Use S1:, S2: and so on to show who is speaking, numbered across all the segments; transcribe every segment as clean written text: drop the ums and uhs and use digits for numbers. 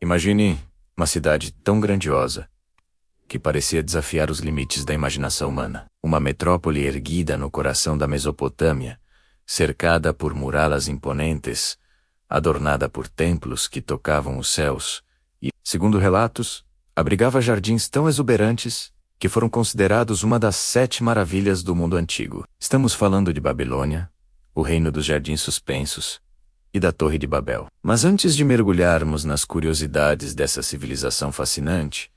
S1: Imagine uma cidade tão grandiosa que parecia desafiar os limites da imaginação humana. Uma metrópole erguida no coração da Mesopotâmia, cercada por muralhas imponentes, adornada por templos que tocavam os céus e, segundo relatos, abrigava jardins tão exuberantes que foram considerados uma das 7 maravilhas do mundo antigo. Estamos falando de Babilônia, o reino dos jardins suspensos, e da Torre de Babel. Mas antes de mergulharmos nas curiosidades dessa civilização fascinante,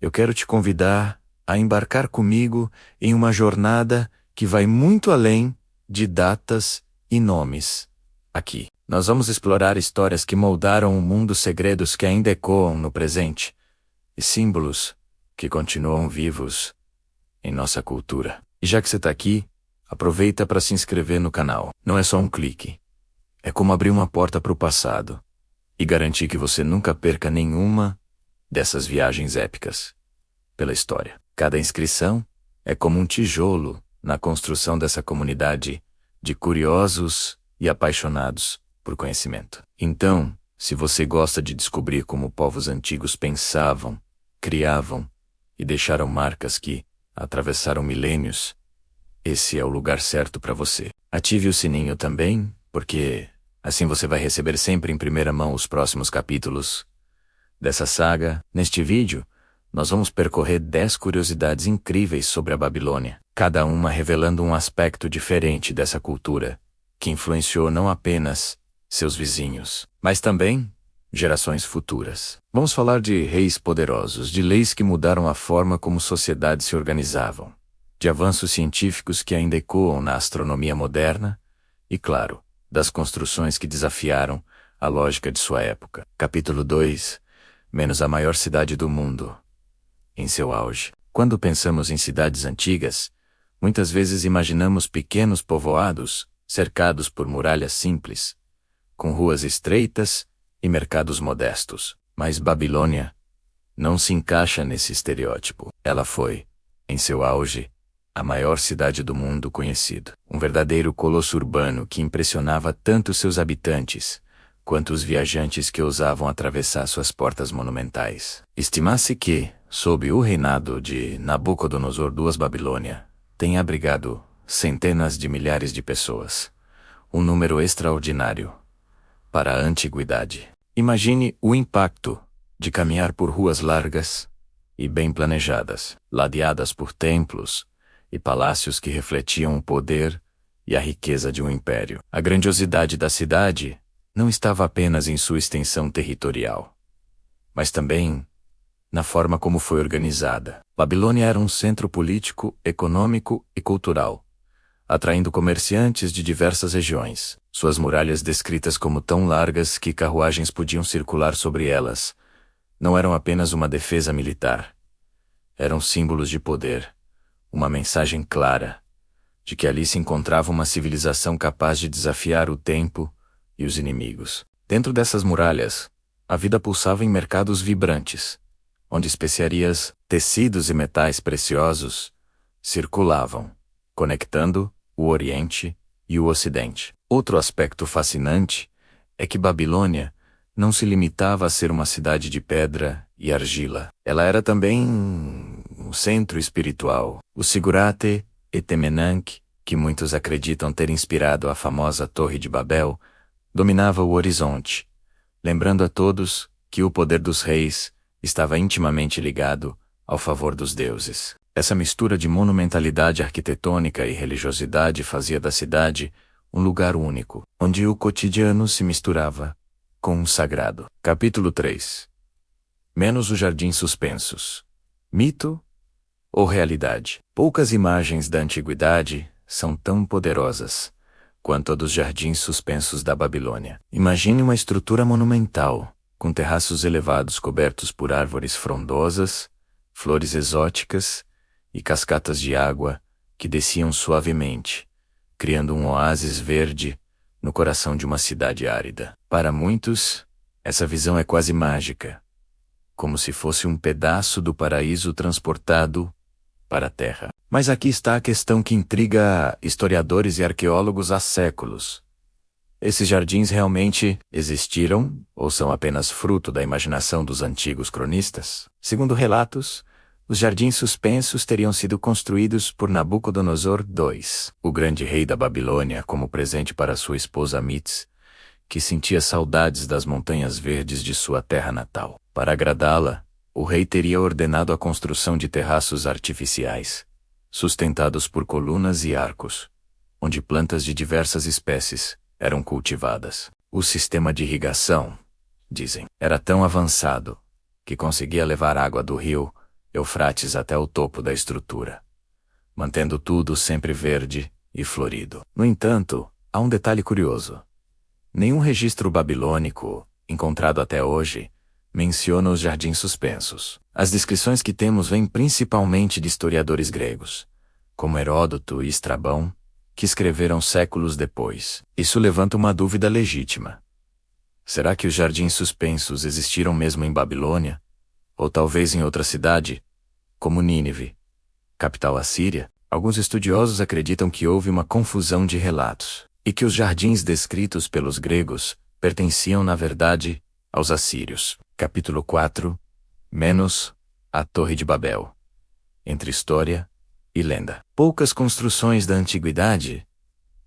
S1: eu quero te convidar a embarcar comigo em uma jornada que vai muito além de datas e nomes. Aqui, nós vamos explorar histórias que moldaram o mundo, segredos que ainda ecoam no presente e símbolos que continuam vivos em nossa cultura. E já que você está aqui, aproveita para se inscrever no canal. Não é só um clique. É como abrir uma porta para o passado e garantir que você nunca perca nenhuma dessas viagens épicas pela história. Cada inscrição é como um tijolo na construção dessa comunidade de curiosos e apaixonados por conhecimento. Então, se você gosta de descobrir como povos antigos pensavam, criavam e deixaram marcas que atravessaram milênios, esse é o lugar certo para você. Ative o sininho também, porque assim você vai receber sempre em primeira mão os próximos capítulos dessa saga. Neste vídeo, nós vamos percorrer 10 curiosidades incríveis sobre a Babilônia, cada uma revelando um aspecto diferente dessa cultura, que influenciou não apenas seus vizinhos, mas também gerações futuras. Vamos falar de reis poderosos, de leis que mudaram a forma como sociedades se organizavam, de avanços científicos que ainda ecoam na astronomia moderna e, claro, das construções que desafiaram a lógica de sua época. Capítulo 2. Menos a maior cidade do mundo em seu auge. Quando pensamos em cidades antigas, muitas vezes imaginamos pequenos povoados cercados por muralhas simples, com ruas estreitas e mercados modestos. Mas Babilônia não se encaixa nesse estereótipo. Ela foi, em seu auge, a maior cidade do mundo conhecido. Um verdadeiro colosso urbano que impressionava tanto seus habitantes quanto os viajantes que ousavam atravessar suas portas monumentais. Estima-se que, sob o reinado de Nabucodonosor II, Babilônia tem abrigado centenas de milhares de pessoas, um número extraordinário para a antiguidade. Imagine o impacto de caminhar por ruas largas e bem planejadas, ladeadas por templos e palácios que refletiam o poder e a riqueza de um império. A grandiosidade da cidade não estava apenas em sua extensão territorial, mas também na forma como foi organizada. Babilônia era um centro político, econômico e cultural, atraindo comerciantes de diversas regiões. Suas muralhas, descritas como tão largas que carruagens podiam circular sobre elas, não eram apenas uma defesa militar. Eram símbolos de poder, uma mensagem clara de que ali se encontrava uma civilização capaz de desafiar o tempo e os inimigos. Dentro dessas muralhas, a vida pulsava em mercados vibrantes, onde especiarias, tecidos e metais preciosos circulavam, conectando o Oriente e o Ocidente. Outro aspecto fascinante é que Babilônia não se limitava a ser uma cidade de pedra e argila. Ela era também um centro espiritual. O Zigurate Etemenanque, que muitos acreditam ter inspirado a famosa Torre de Babel, dominava o horizonte, lembrando a todos que o poder dos reis estava intimamente ligado ao favor dos deuses. Essa mistura de monumentalidade arquitetônica e religiosidade fazia da cidade um lugar único, onde o cotidiano se misturava com o sagrado. Capítulo 3. Menos os jardins suspensos. Mito ou realidade? Poucas imagens da antiguidade são tão poderosas quanto a dos jardins suspensos da Babilônia. Imagine uma estrutura monumental, com terraços elevados cobertos por árvores frondosas, flores exóticas e cascatas de água que desciam suavemente, criando um oásis verde no coração de uma cidade árida. Para muitos, essa visão é quase mágica, como se fosse um pedaço do paraíso transportado para a terra. Mas aqui está a questão que intriga historiadores e arqueólogos há séculos. Esses jardins realmente existiram ou são apenas fruto da imaginação dos antigos cronistas? Segundo relatos, os jardins suspensos teriam sido construídos por Nabucodonosor II, o grande rei da Babilônia, como presente para sua esposa Mits, que sentia saudades das montanhas verdes de sua terra natal. Para agradá-la, o rei teria ordenado a construção de terraços artificiais, sustentados por colunas e arcos, onde plantas de diversas espécies eram cultivadas. O sistema de irrigação, dizem, era tão avançado que conseguia levar água do rio Eufrates até o topo da estrutura, mantendo tudo sempre verde e florido. No entanto, há um detalhe curioso. Nenhum registro babilônico, encontrado até hoje, menciona os jardins suspensos. As descrições que temos vêm principalmente de historiadores gregos, como Heródoto e Estrabão, que escreveram séculos depois. Isso levanta uma dúvida legítima. Será que os jardins suspensos existiram mesmo em Babilônia? Ou talvez em outra cidade, como Nínive, capital assíria? Alguns estudiosos acreditam que houve uma confusão de relatos, e que os jardins descritos pelos gregos pertenciam, na verdade, aos assírios. Capítulo 4 menos a Torre de Babel. Entre história e lenda. Poucas construções da antiguidade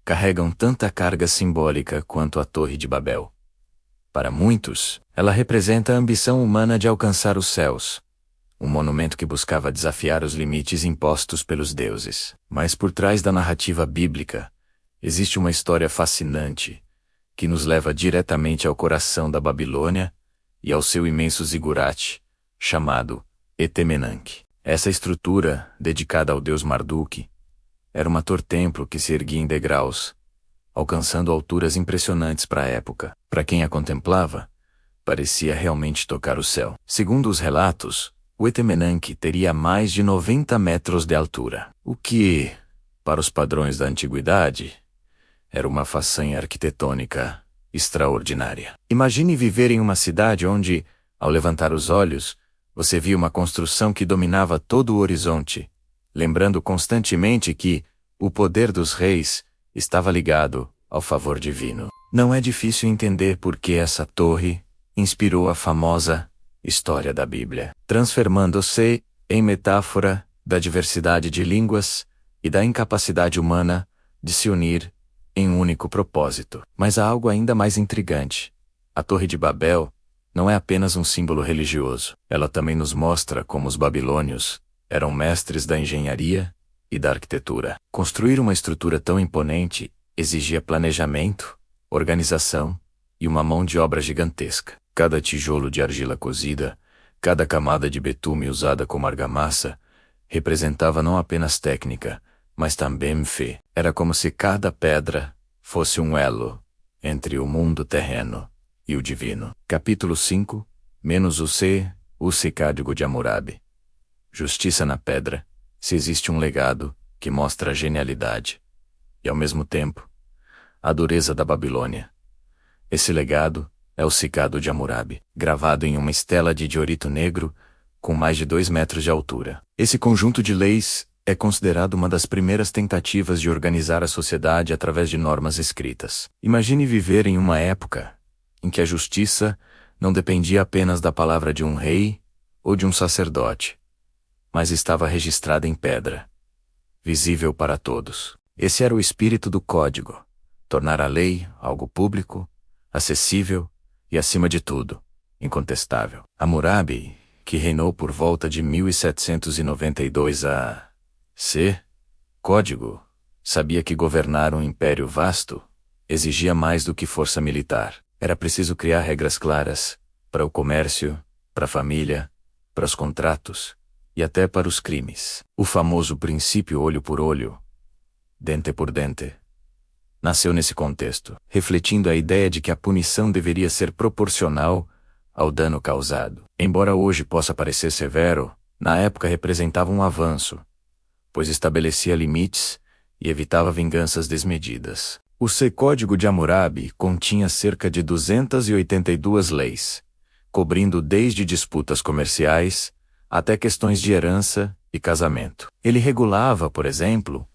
S1: carregam tanta carga simbólica quanto a Torre de Babel. Para muitos, ela representa a ambição humana de alcançar os céus, um monumento que buscava desafiar os limites impostos pelos deuses. Mas por trás da narrativa bíblica, existe uma história fascinante que nos leva diretamente ao coração da Babilônia e ao seu imenso zigurate, chamado Etemenanque. Essa estrutura, dedicada ao deus Marduk, era uma torre-templo que se erguia em degraus, alcançando alturas impressionantes para a época. Para quem a contemplava, parecia realmente tocar o céu. Segundo os relatos, o Etemenanque teria mais de 90 metros de altura, o que, para os padrões da antiguidade, era uma façanha arquitetônica extraordinária. Imagine viver em uma cidade onde, ao levantar os olhos, você via uma construção que dominava todo o horizonte, lembrando constantemente que o poder dos reis estava ligado ao favor divino. Não é difícil entender por que essa torre inspirou a famosa história da Bíblia, transformando-se em metáfora da diversidade de línguas e da incapacidade humana de se unir em um único propósito. Mas há algo ainda mais intrigante. A Torre de Babel não é apenas um símbolo religioso. Ela também nos mostra como os babilônios eram mestres da engenharia e da arquitetura. Construir uma estrutura tão imponente exigia planejamento, organização e uma mão de obra gigantesca. Cada tijolo de argila cozida, cada camada de betume usada como argamassa, representava não apenas técnica, mas também fé. Era como se cada pedra fosse um elo entre o mundo terreno e o divino. Capítulo 5 menos o Código de Hammurabi. Justiça na pedra. Se existe um legado que mostra a genialidade e, ao mesmo tempo, a dureza da Babilônia. Esse legado é o Código de Hammurabi, gravado em uma estela de diorito negro com mais de 2 metros de altura. Esse conjunto de leis é considerado uma das primeiras tentativas de organizar a sociedade através de normas escritas. Imagine viver em uma época em que a justiça não dependia apenas da palavra de um rei ou de um sacerdote, mas estava registrada em pedra, visível para todos. Esse era o espírito do código: tornar a lei algo público, acessível e, acima de tudo, incontestável. Hammurabi, que reinou por volta de 1792 a.C., código, sabia que governar um império vasto exigia mais do que força militar. Era preciso criar regras claras para o comércio, para a família, para os contratos e até para os crimes. O famoso princípio olho por olho, dente por dente, nasceu nesse contexto, refletindo a ideia de que a punição deveria ser proporcional ao dano causado. Embora hoje possa parecer severo, na época representava um avanço, pois estabelecia limites e evitava vinganças desmedidas. O Código de Hammurabi continha cerca de 282 leis, cobrindo desde disputas comerciais até questões de herança e casamento. Ele regulava, por exemplo,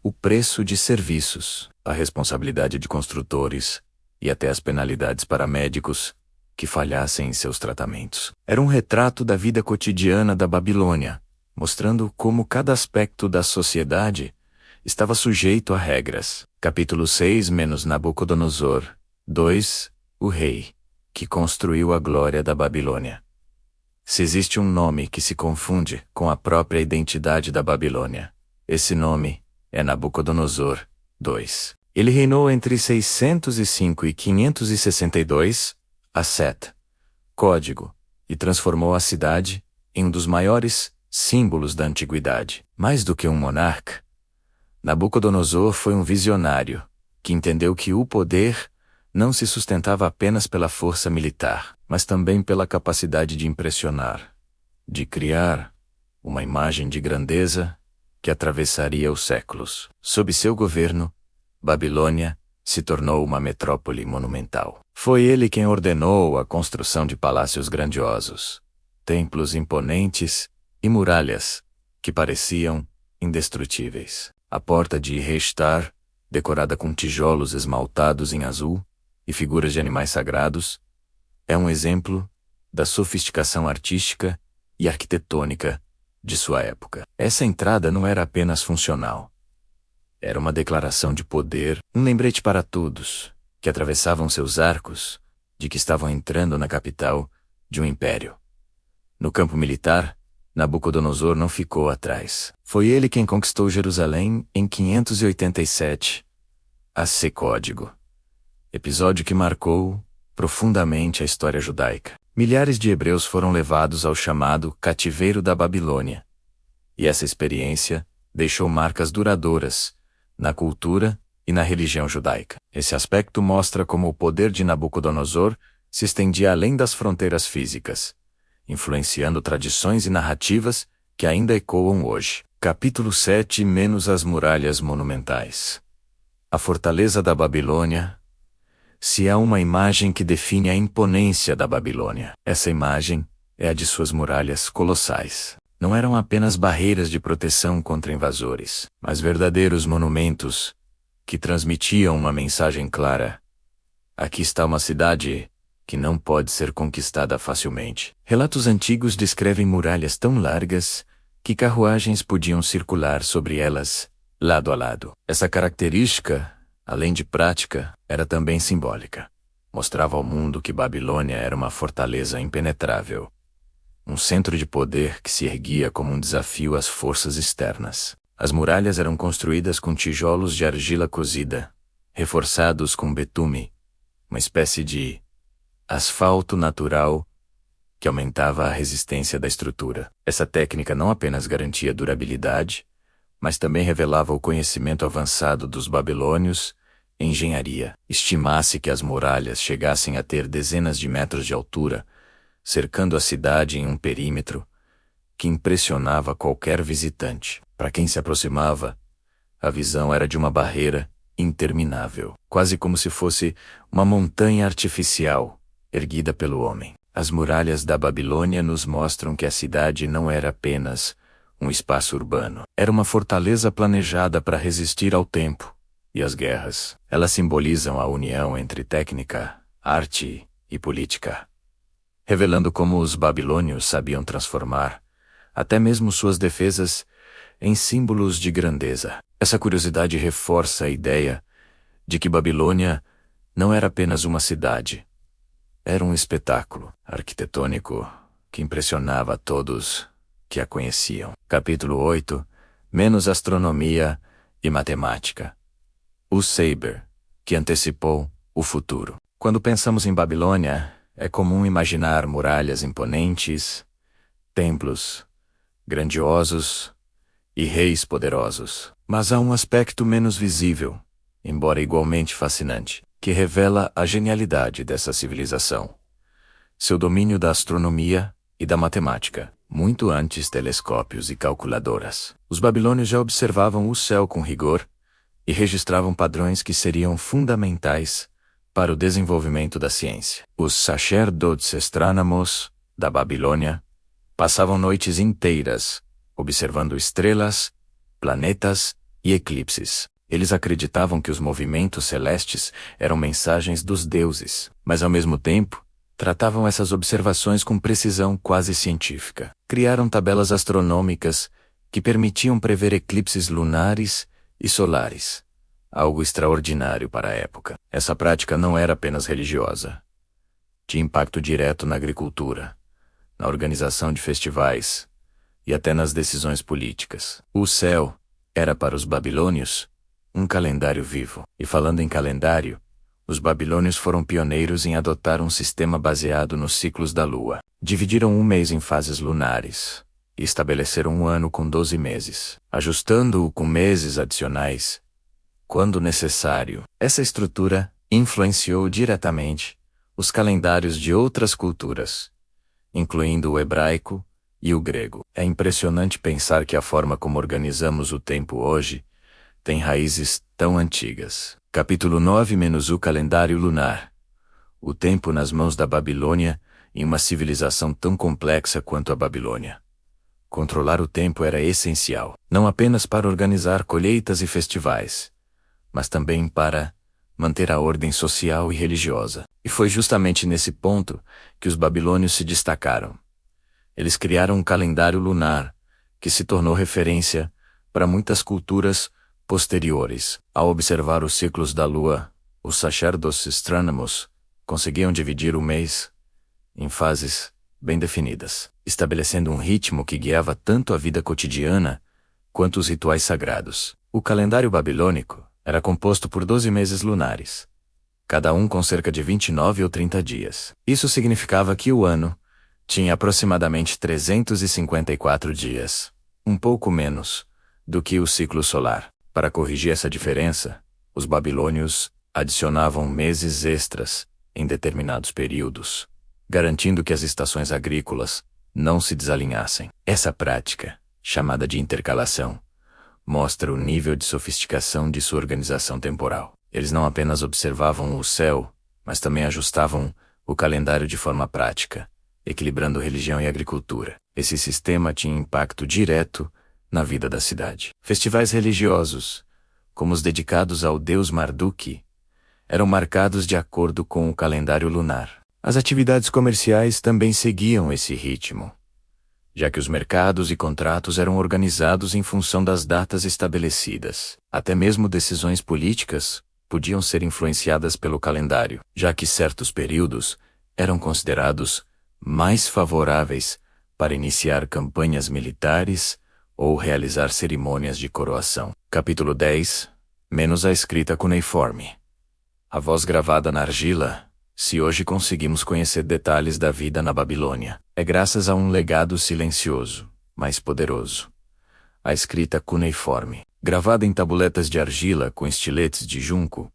S1: o preço de serviços, a responsabilidade de construtores e até as penalidades para médicos que falhassem em seus tratamentos. Era um retrato da vida cotidiana da Babilônia, mostrando como cada aspecto da sociedade estava sujeito a regras. Capítulo 6 - Nabucodonosor 2, o rei, que construiu a glória da Babilônia. Se existe um nome que se confunde com a própria identidade da Babilônia, esse nome é Nabucodonosor II. Ele reinou entre 605 e 562, a Set, código, e transformou a cidade em um dos maiores símbolos da antiguidade. Mais do que um monarca, Nabucodonosor foi um visionário, que entendeu que o poder não se sustentava apenas pela força militar, mas também pela capacidade de impressionar, de criar uma imagem de grandeza que atravessaria os séculos. Sob seu governo, Babilônia se tornou uma metrópole monumental. Foi ele quem ordenou a construção de palácios grandiosos, templos imponentes e muralhas que pareciam indestrutíveis. A porta de Re-Shtar, decorada com tijolos esmaltados em azul e figuras de animais sagrados, é um exemplo da sofisticação artística e arquitetônica de sua época. Essa entrada não era apenas funcional. Era uma declaração de poder, um lembrete para todos que atravessavam seus arcos de que estavam entrando na capital de um império. No campo militar, Nabucodonosor não ficou atrás. Foi ele quem conquistou Jerusalém em 587, AC Código, episódio que marcou profundamente a história judaica. Milhares de hebreus foram levados ao chamado cativeiro da Babilônia, e essa experiência deixou marcas duradouras na cultura e na religião judaica. Esse aspecto mostra como o poder de Nabucodonosor se estendia além das fronteiras físicas, influenciando tradições e narrativas que ainda ecoam hoje. Capítulo 7 - As muralhas monumentais. A fortaleza da Babilônia. Se há uma imagem que define a imponência da Babilônia, essa imagem é a de suas muralhas colossais. Não eram apenas barreiras de proteção contra invasores, mas verdadeiros monumentos que transmitiam uma mensagem clara. Aqui está uma cidade que não pode ser conquistada facilmente. Relatos antigos descrevem muralhas tão largas que carruagens podiam circular sobre elas, lado a lado. Essa característica, além de prática, era também simbólica. Mostrava ao mundo que Babilônia era uma fortaleza impenetrável, um centro de poder que se erguia como um desafio às forças externas. As muralhas eram construídas com tijolos de argila cozida, reforçados com betume, uma espécie de asfalto natural que aumentava a resistência da estrutura. Essa técnica não apenas garantia durabilidade, mas também revelava o conhecimento avançado dos babilônios em engenharia. Estima-se que as muralhas chegassem a ter dezenas de metros de altura, cercando a cidade em um perímetro que impressionava qualquer visitante. Para quem se aproximava, a visão era de uma barreira interminável, quase como se fosse uma montanha artificial erguida pelo homem. As muralhas da Babilônia nos mostram que a cidade não era apenas um espaço urbano. Era uma fortaleza planejada para resistir ao tempo e às guerras. Elas simbolizam a união entre técnica, arte e política, revelando como os babilônios sabiam transformar até mesmo suas defesas em símbolos de grandeza. Essa curiosidade reforça a ideia de que Babilônia não era apenas uma cidade. Era um espetáculo arquitetônico que impressionava a todos que a conheciam. Capítulo 8 - Astronomia e Matemática. O Saber, que antecipou o futuro. Quando pensamos em Babilônia, é comum imaginar muralhas imponentes, templos grandiosos e reis poderosos. Mas há um aspecto menos visível, embora igualmente fascinante, que revela a genialidade dessa civilização. Seu domínio da astronomia e da matemática, muito antes telescópios e calculadoras. Os babilônios já observavam o céu com rigor e registravam padrões que seriam fundamentais para o desenvolvimento da ciência. Os sacerdotes astrônomos da Babilônia passavam noites inteiras observando estrelas, planetas e eclipses. Eles acreditavam que os movimentos celestes eram mensagens dos deuses, mas ao mesmo tempo, tratavam essas observações com precisão quase científica. Criaram tabelas astronômicas que permitiam prever eclipses lunares e solares, algo extraordinário para a época. Essa prática não era apenas religiosa. Tinha impacto direto na agricultura, na organização de festivais e até nas decisões políticas. O céu era para os babilônios um calendário vivo. E falando em calendário, os babilônios foram pioneiros em adotar um sistema baseado nos ciclos da lua. Dividiram um mês em fases lunares e estabeleceram um ano com 12 meses, ajustando-o com meses adicionais quando necessário. Essa estrutura influenciou diretamente os calendários de outras culturas, incluindo o hebraico e o grego. É impressionante pensar que a forma como organizamos o tempo hoje tem raízes tão antigas. Capítulo 9 - o calendário lunar. O tempo nas mãos da Babilônia em uma civilização tão complexa quanto a Babilônia. Controlar o tempo era essencial, não apenas para organizar colheitas e festivais, mas também para manter a ordem social e religiosa. E foi justamente nesse ponto que os babilônios se destacaram. Eles criaram um calendário lunar, que se tornou referência para muitas culturas posteriores. Ao observar os ciclos da lua, os sacerdotes astrônomos conseguiam dividir o mês em fases bem definidas, estabelecendo um ritmo que guiava tanto a vida cotidiana quanto os rituais sagrados. O calendário babilônico era composto por 12 meses lunares, cada um com cerca de 29 ou 30 dias. Isso significava que o ano tinha aproximadamente 354 dias, um pouco menos do que o ciclo solar. Para corrigir essa diferença, os babilônios adicionavam meses extras em determinados períodos, garantindo que as estações agrícolas não se desalinhassem. Essa prática, chamada de intercalação, mostra o nível de sofisticação de sua organização temporal. Eles não apenas observavam o céu, mas também ajustavam o calendário de forma prática, equilibrando religião e agricultura. Esse sistema tinha impacto direto na vida da cidade. Festivais religiosos, como os dedicados ao deus Marduk, eram marcados de acordo com o calendário lunar. As atividades comerciais também seguiam esse ritmo, já que os mercados e contratos eram organizados em função das datas estabelecidas. Até mesmo decisões políticas podiam ser influenciadas pelo calendário, já que certos períodos eram considerados mais favoráveis para iniciar campanhas militares ou realizar cerimônias de coroação. Capítulo 10 - a escrita cuneiforme. A voz gravada na argila. Se hoje conseguimos conhecer detalhes da vida na Babilônia, é graças a um legado silencioso, mas poderoso. A escrita cuneiforme, gravada em tabuletas de argila com estiletes de junco.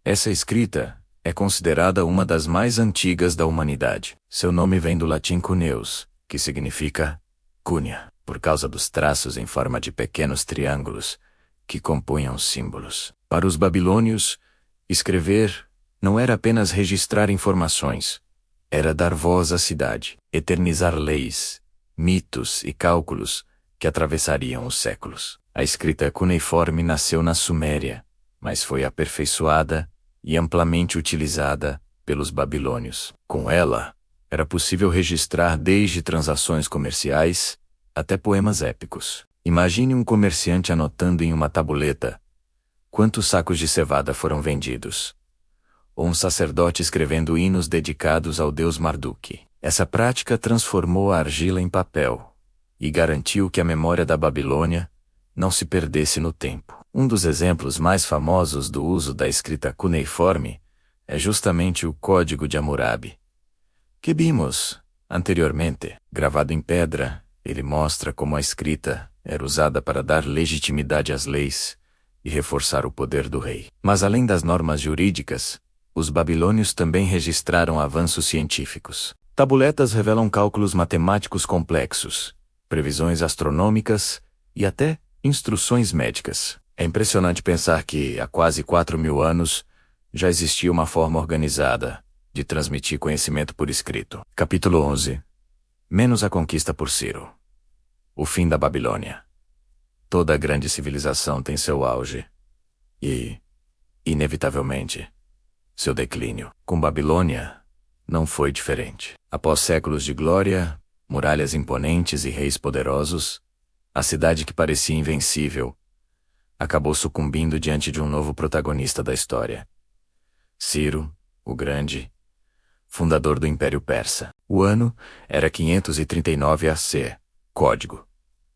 S1: Essa escrita é considerada uma das mais antigas da humanidade. Seu nome vem do latim cuneus, que significa cunha, por causa dos traços em forma de pequenos triângulos que compunham símbolos. Para os babilônios, escrever não era apenas registrar informações, era dar voz à cidade, eternizar leis, mitos e cálculos que atravessariam os séculos. A escrita cuneiforme nasceu na Suméria, mas foi aperfeiçoada e amplamente utilizada pelos babilônios. Com ela, era possível registrar desde transações comerciais até poemas épicos. Imagine um comerciante anotando em uma tabuleta quantos sacos de cevada foram vendidos, ou um sacerdote escrevendo hinos dedicados ao deus Marduk. Essa prática transformou a argila em papel e garantiu que a memória da Babilônia não se perdesse no tempo. Um dos exemplos mais famosos do uso da escrita cuneiforme é justamente o Código de Hammurabi, que vimos anteriormente. Gravado em pedra, ele mostra como a escrita era usada para dar legitimidade às leis e reforçar o poder do rei. Mas além das normas jurídicas, os babilônios também registraram avanços científicos. Tabuletas revelam cálculos matemáticos complexos, previsões astronômicas e até instruções médicas. É impressionante pensar que, há quase 4.000 anos, já existia uma forma organizada de transmitir conhecimento por escrito. Capítulo 11 - a conquista por Ciro. O fim da Babilônia. Toda grande civilização tem seu auge, e, inevitavelmente, seu declínio. Com Babilônia, não foi diferente. Após séculos de glória, muralhas imponentes e reis poderosos, a cidade que parecia invencível acabou sucumbindo diante de um novo protagonista da história. Ciro, o Grande, fundador do Império Persa. O ano era 539 AC, código.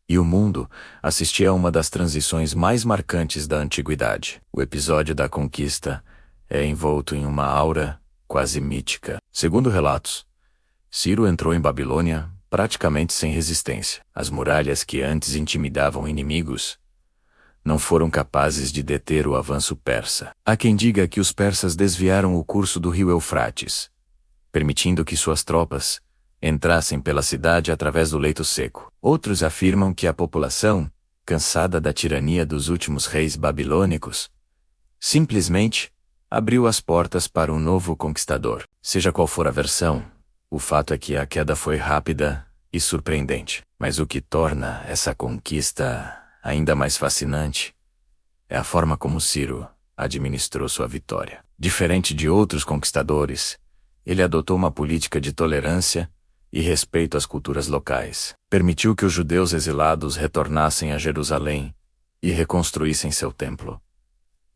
S1: E o mundo assistia a uma das transições mais marcantes da antiguidade. O episódio da conquista é envolto em uma aura quase mítica. Segundo relatos, Ciro entrou em Babilônia praticamente sem resistência. As muralhas que antes intimidavam inimigos não foram capazes de deter o avanço persa. Há quem diga que os persas desviaram o curso do rio Eufrates, permitindo que suas tropas entrassem pela cidade através do leito seco. Outros afirmam que a população, cansada da tirania dos últimos reis babilônicos, simplesmente abriu as portas para um novo conquistador. Seja qual for a versão, o fato é que a queda foi rápida e surpreendente. Mas o que torna essa conquista ainda mais fascinante é a forma como Ciro administrou sua vitória. Diferente de outros conquistadores, ele adotou uma política de tolerância e respeito às culturas locais. Permitiu que os judeus exilados retornassem a Jerusalém e reconstruíssem seu templo,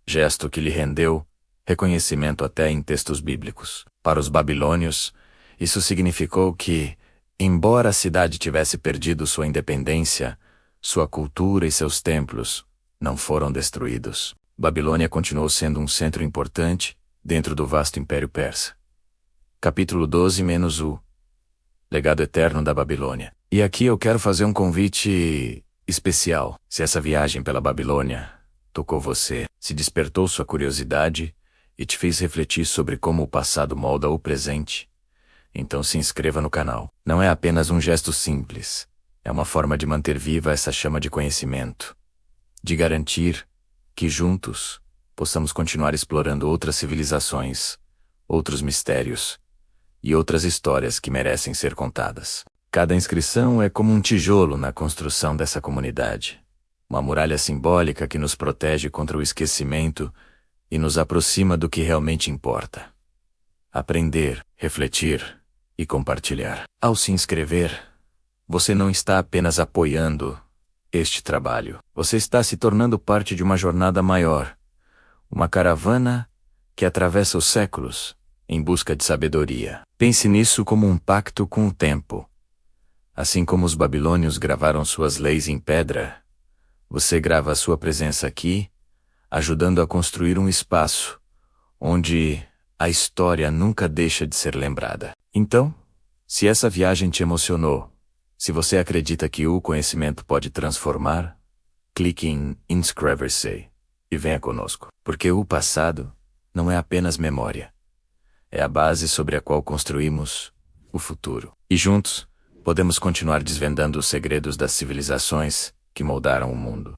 S1: gesto que lhe rendeu reconhecimento até em textos bíblicos. Para os babilônios, isso significou que, embora a cidade tivesse perdido sua independência, sua cultura e seus templos não foram destruídos. Babilônia continuou sendo um centro importante dentro do vasto Império Persa. Capítulo 12-U. Legado eterno da Babilônia. E aqui eu quero fazer um convite especial. Se essa viagem pela Babilônia tocou você, se despertou sua curiosidade e te fez refletir sobre como o passado molda o presente, então se inscreva no canal. Não é apenas um gesto simples, é uma forma de manter viva essa chama de conhecimento, de garantir que juntos possamos continuar explorando outras civilizações, outros mistérios e outras histórias que merecem ser contadas. Cada inscrição é como um tijolo na construção dessa comunidade, uma muralha simbólica que nos protege contra o esquecimento e nos aproxima do que realmente importa: aprender, refletir e compartilhar. Ao se inscrever, você não está apenas apoiando este trabalho. Você está se tornando parte de uma jornada maior, uma caravana que atravessa os séculos em busca de sabedoria. Pense nisso como um pacto com o tempo. Assim como os babilônios gravaram suas leis em pedra, você grava a sua presença aqui, ajudando a construir um espaço onde a história nunca deixa de ser lembrada. Então, se essa viagem te emocionou, se você acredita que o conhecimento pode transformar, clique em Inscrever-se e venha conosco. Porque o passado não é apenas memória. É a base sobre a qual construímos o futuro. E juntos, podemos continuar desvendando os segredos das civilizações que moldaram o mundo.